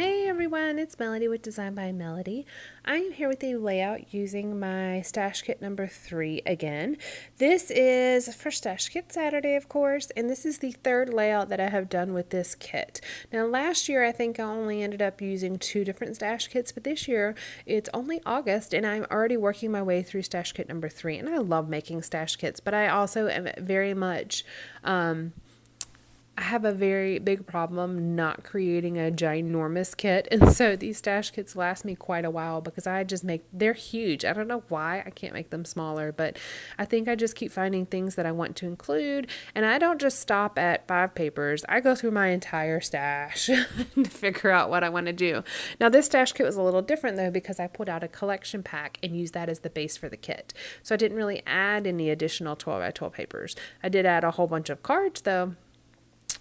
Hey everyone, it's Melody with Design by Melody. I am here with a layout using my stash kit number 3 again. This is for Stash Kit Saturday, of course, and this is the third layout that I have done with this kit. Now last year I think I only ended up using 2 different stash kits, but this year it's only August and I'm already working my way through stash kit number 3, and I love making stash kits, but I also am very much I have a very big problem not creating a ginormous kit. And so these stash kits last me quite a while because they're huge. I don't know why I can't make them smaller, but I think I just keep finding things that I want to include. And I don't just stop at 5 papers. I go through my entire stash to figure out what I want to do. Now this stash kit was a little different though because I pulled out a collection pack and used that as the base for the kit. So I didn't really add any additional 12 by 12 papers. I did add a whole bunch of cards though.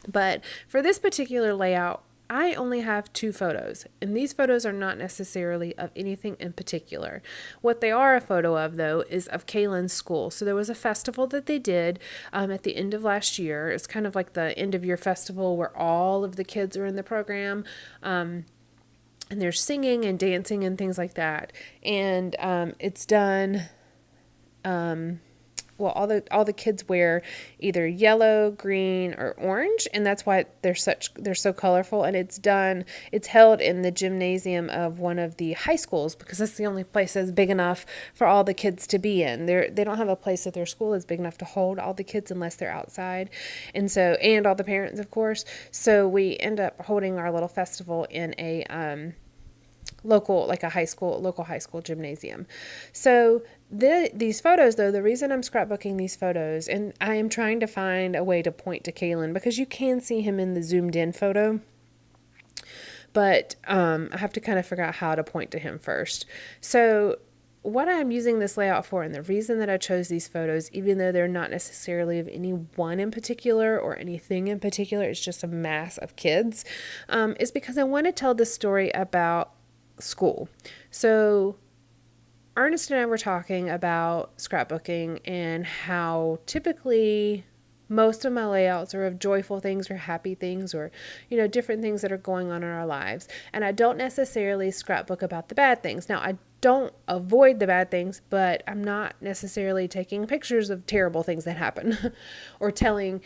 But for this particular layout, I only have 2 photos, and these photos are not necessarily of anything in particular. What they are a photo of, though, is of Kaylin's school. So there was a festival that they did at the end of last year. It's kind of like the end of year festival where all of the kids are in the program. And they're singing and dancing and things like that. And it's done. Well, all the kids wear either yellow, green, or orange, and that's why they're so colorful. And it's held in the gymnasium of one of the high schools because that's the only place that's big enough for all the kids to be in. They don't have a place at their school that's big enough to hold all the kids unless they're outside, and all the parents, of course. So we end up holding our little festival in a local high school gymnasium. So these photos, though, the reason I'm scrapbooking these photos, and I am trying to find a way to point to Kaylin because you can see him in the zoomed in photo, but I have to kind of figure out how to point to him first. So what I'm using this layout for, and the reason that I chose these photos, even though they're not necessarily of any one in particular or anything in particular, it's just a mass of kids, is because I want to tell the story about school. So Ernest and I were talking about scrapbooking and how typically most of my layouts are of joyful things or happy things or, different things that are going on in our lives. And I don't necessarily scrapbook about the bad things. Now, I don't avoid the bad things, but I'm not necessarily taking pictures of terrible things that happen or telling,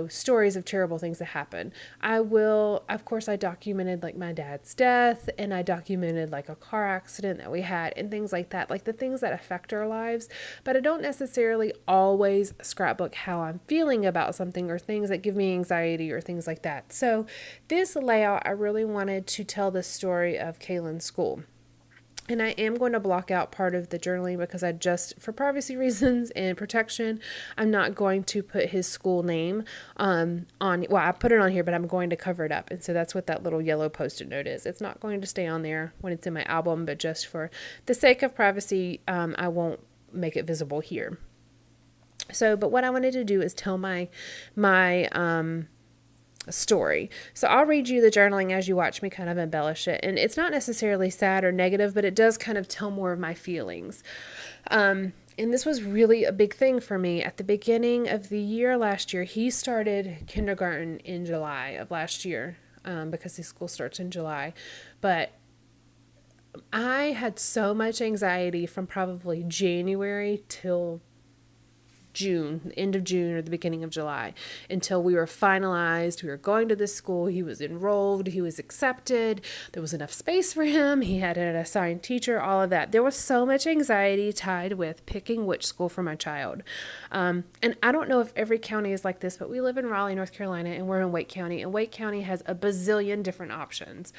stories of terrible things that happen. Of course, I documented like my dad's death, and I documented like a car accident that we had and things like that, like the things that affect our lives. But I don't necessarily always scrapbook how I'm feeling about something or things that give me anxiety or things like that. So this layout, I really wanted to tell the story of Kaylin's school. And I am going to block out part of the journaling because for privacy reasons and protection, I'm not going to put his school name I put it on here, but I'm going to cover it up. And so that's what that little yellow Post-it note is. It's not going to stay on there when it's in my album, but just for the sake of privacy, I won't make it visible here. So, but what I wanted to do is tell my story. So I'll read you the journaling as you watch me kind of embellish it. And it's not necessarily sad or negative, but it does kind of tell more of my feelings. And this was really a big thing for me at the beginning of the year last year. He started kindergarten in July of last year because his school starts in July. But I had so much anxiety from probably January till June, end of June or the beginning of July, until we were finalized. We were going to this school. He was enrolled. He was accepted. There was enough space for him. He had an assigned teacher, all of that. There was so much anxiety tied with picking which school for my child. And I don't know if every county is like this, but we live in Raleigh, North Carolina, and we're in Wake County. And Wake County has a bazillion different options.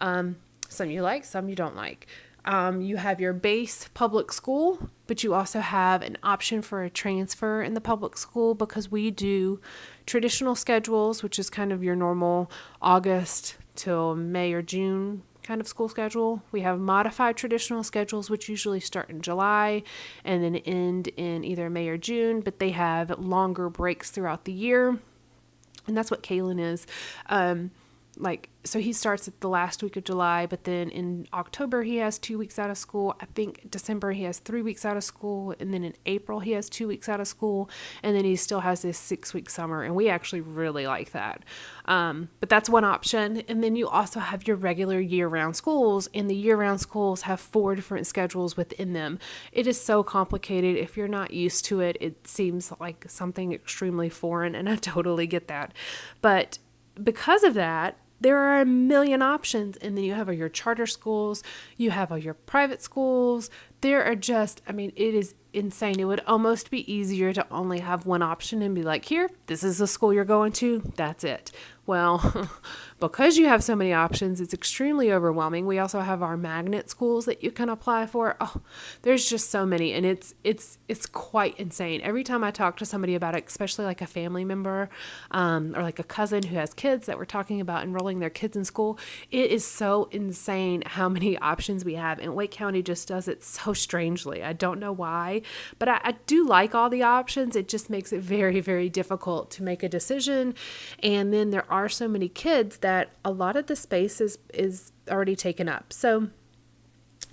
Some you like, some you don't like. You have your base public school, but you also have an option for a transfer in the public school because we do traditional schedules, which is kind of your normal August till May or June kind of school schedule. We have modified traditional schedules, which usually start in July and then end in either May or June, but they have longer breaks throughout the year. And that's what Kaylin is. so he starts at the last week of July, but then in October he has 2 weeks out of school. I think December he has 3 weeks out of school, and then in April he has 2 weeks out of school, and then he still has this 6 week summer, and we actually really like that. But that's one option. And then you also have your regular year-round schools, and the year-round schools have 4 different schedules within them. It is so complicated. If you're not used to it, it seems like something extremely foreign, and I totally get that. But because of that, there are a million options. And then you have all your charter schools, you have all your private schools. There are just, it is insane. It would almost be easier to only have one option and be like, here, this is the school you're going to. That's it. Well, because you have so many options, it's extremely overwhelming. We also have our magnet schools that you can apply for. Oh, there's just so many, and it's quite insane. Every time I talk to somebody about it, especially like a family member or like a cousin who has kids that we're talking about enrolling their kids in school, it is so insane how many options we have. And Wake County just does it so strangely. I don't know why, but I do like all the options. It just makes it very, very difficult to make a decision. And then there are so many kids that a lot of the space is already taken up. So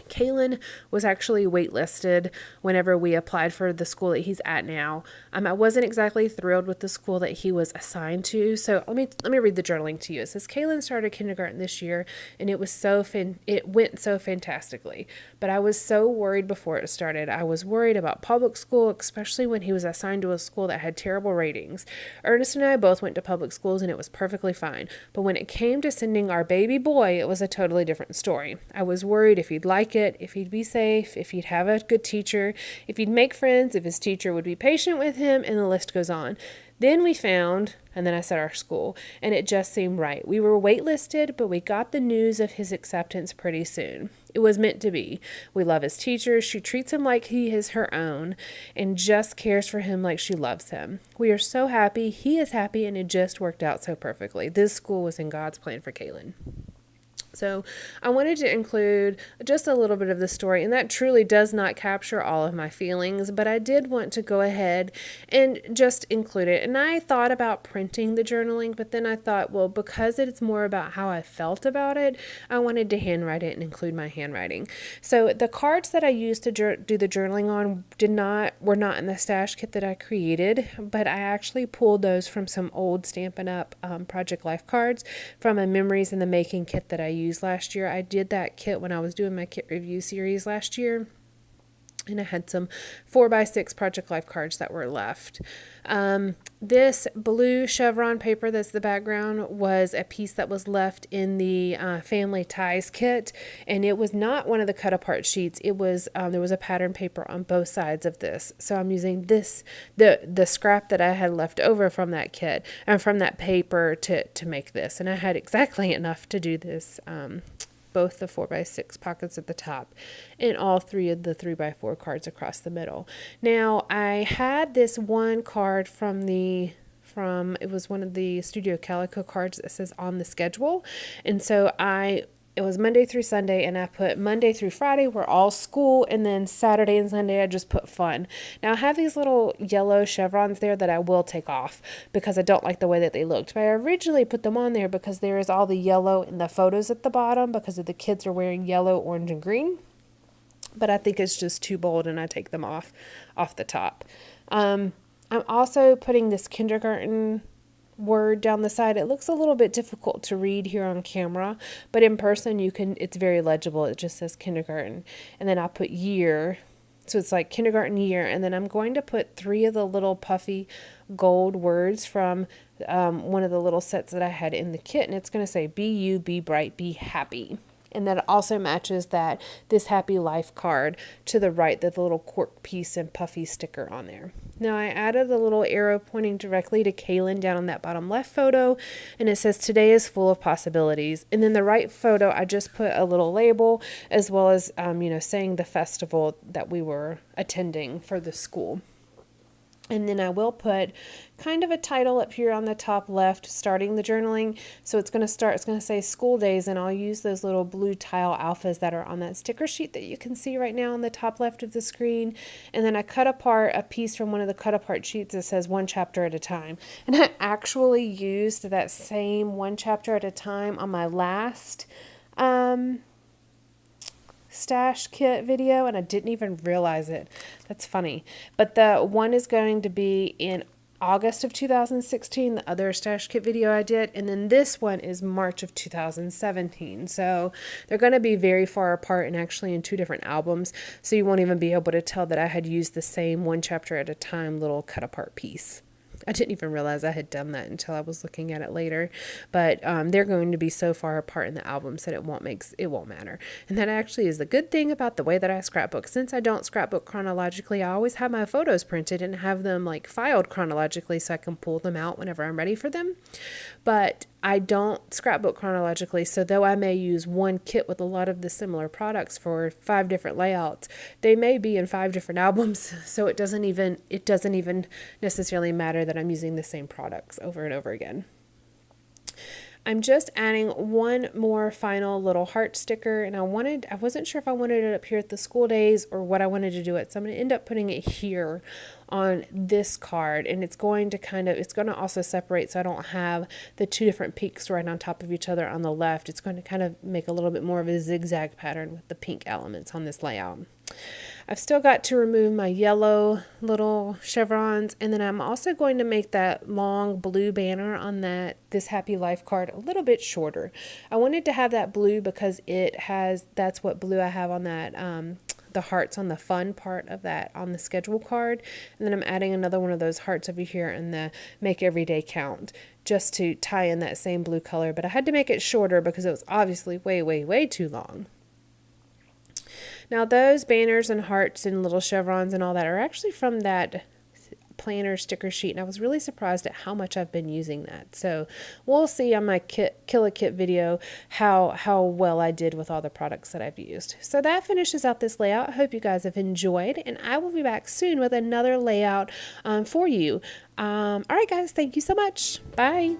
Kalen was actually waitlisted whenever we applied for the school that he's at now. I wasn't exactly thrilled with the school that he was assigned to. So let me read the journaling to you. It says Kalen started kindergarten this year, and it went so fantastically. But I was so worried before it started. I was worried about public school, especially when he was assigned to a school that had terrible ratings. Ernest and I both went to public schools, and it was perfectly fine. But when it came to sending our baby boy, it was a totally different story. I was worried if he'd like it, if he'd be safe, if he'd have a good teacher, if he'd make friends, if his teacher would be patient with him, and the list goes on. Then we found, and then I said our school, and it just seemed right. We were waitlisted, but we got the news of his acceptance pretty soon. It was meant to be. We love his teacher. She treats him like he is her own and just cares for him like she loves him. We are so happy. He is happy, and it just worked out so perfectly. This school was in God's plan for Kalen. So I wanted to include just a little bit of the story, and that truly does not capture all of my feelings, but I did want to go ahead and just include it. And I thought about printing the journaling, but then I thought, well, because it's more about how I felt about it, I wanted to handwrite it and include my handwriting. So the cards that I used to do the journaling on were not in the stash kit that I created, but I actually pulled those from some old Stampin' Up! Project Life cards from a Memories in the Making kit that I used last year. I did that kit when I was doing my kit review series last year, and I had some 4x6 Project Life cards that were left. This blue chevron paper that's the background was a piece that was left in the Family Ties kit, and it was not one of the cut apart sheets. It was there was a pattern paper on both sides of this, so I'm using the scrap that I had left over from that kit and from that paper to make this, and I had exactly enough to do this. Both the 4x6 pockets at the top and all 3 of the 3x4 cards across the middle. Now, I had this one card it was one of the Studio Calico cards that says on the schedule. And so it was Monday through Sunday, and I put Monday through Friday were all school, and then Saturday and Sunday I just put fun. Now I have these little yellow chevrons there that I will take off because I don't like the way that they looked. But I originally put them on there because there is all the yellow in the photos at the bottom because of the kids are wearing yellow, orange, and green. But I think it's just too bold, and I take them off the top. I'm also putting this kindergarten word down the side. It looks a little bit difficult to read here on camera, but in person it's very legible. It just says kindergarten, and then I'll put year, so it's like kindergarten year, and then I'm going to put 3 of the little puffy gold words from one of the little sets that I had in the kit, and it's going to say be you, be bright, be happy. And that also matches this Happy Life card to the right, the little cork piece and puffy sticker on there. Now I added a little arrow pointing directly to Kalen down on that bottom left photo, and it says today is full of possibilities. And then the right photo, I just put a little label as well as saying the festival that we were attending for the school. And then I will put kind of a title up here on the top left, starting the journaling. So it's going to say school days, and I'll use those little blue tile alphas that are on that sticker sheet that you can see right now on the top left of the screen. And then I cut apart a piece from one of the cut apart sheets that says one chapter at a time. And I actually used that same one chapter at a time on my last stash kit video, and I didn't even realize it. That's funny. But the one is going to be in August of 2016, the other stash kit video I did, and then this one is March of 2017. So they're going to be very far apart and actually in two different albums, so you won't even be able to tell that I had used the same one chapter at a time little cut apart piece. I didn't even realize I had done that until I was looking at it later. But they're going to be so far apart in the albums that it won't matter. And that actually is the good thing about the way that I scrapbook. Since I don't scrapbook chronologically, I always have my photos printed and have them like filed chronologically so I can pull them out whenever I'm ready for them. But I don't scrapbook chronologically, so though I may use one kit with a lot of the similar products for 5 different layouts, they may be in 5 different albums, so it doesn't even necessarily matter that I'm using the same products over and over again. I'm just adding one more final little heart sticker, and I wasn't sure if I wanted it up here at the school days or what I wanted to do it. So I'm going to end up putting it here on this card, and it's going to also separate so I don't have the 2 different peaks right on top of each other on the left. It's going to kind of make a little bit more of a zigzag pattern with the pink elements on this layout. I've still got to remove my yellow little chevrons, and then I'm also going to make that long blue banner on this Happy Life card a little bit shorter. I wanted to have that blue because that's what blue I have on that the hearts on the fun part of that on the schedule card, and then I'm adding another one of those hearts over here in the make every day count just to tie in that same blue color, but I had to make it shorter because it was obviously way too long. Now those banners and hearts and little chevrons and all that are actually from that planner sticker sheet, and I was really surprised at how much I've been using that. So we'll see on my Kill a Kit video how well I did with all the products that I've used. So that finishes out this layout. I hope you guys have enjoyed, and I will be back soon with another layout for you. All right guys, thank you so much. Bye.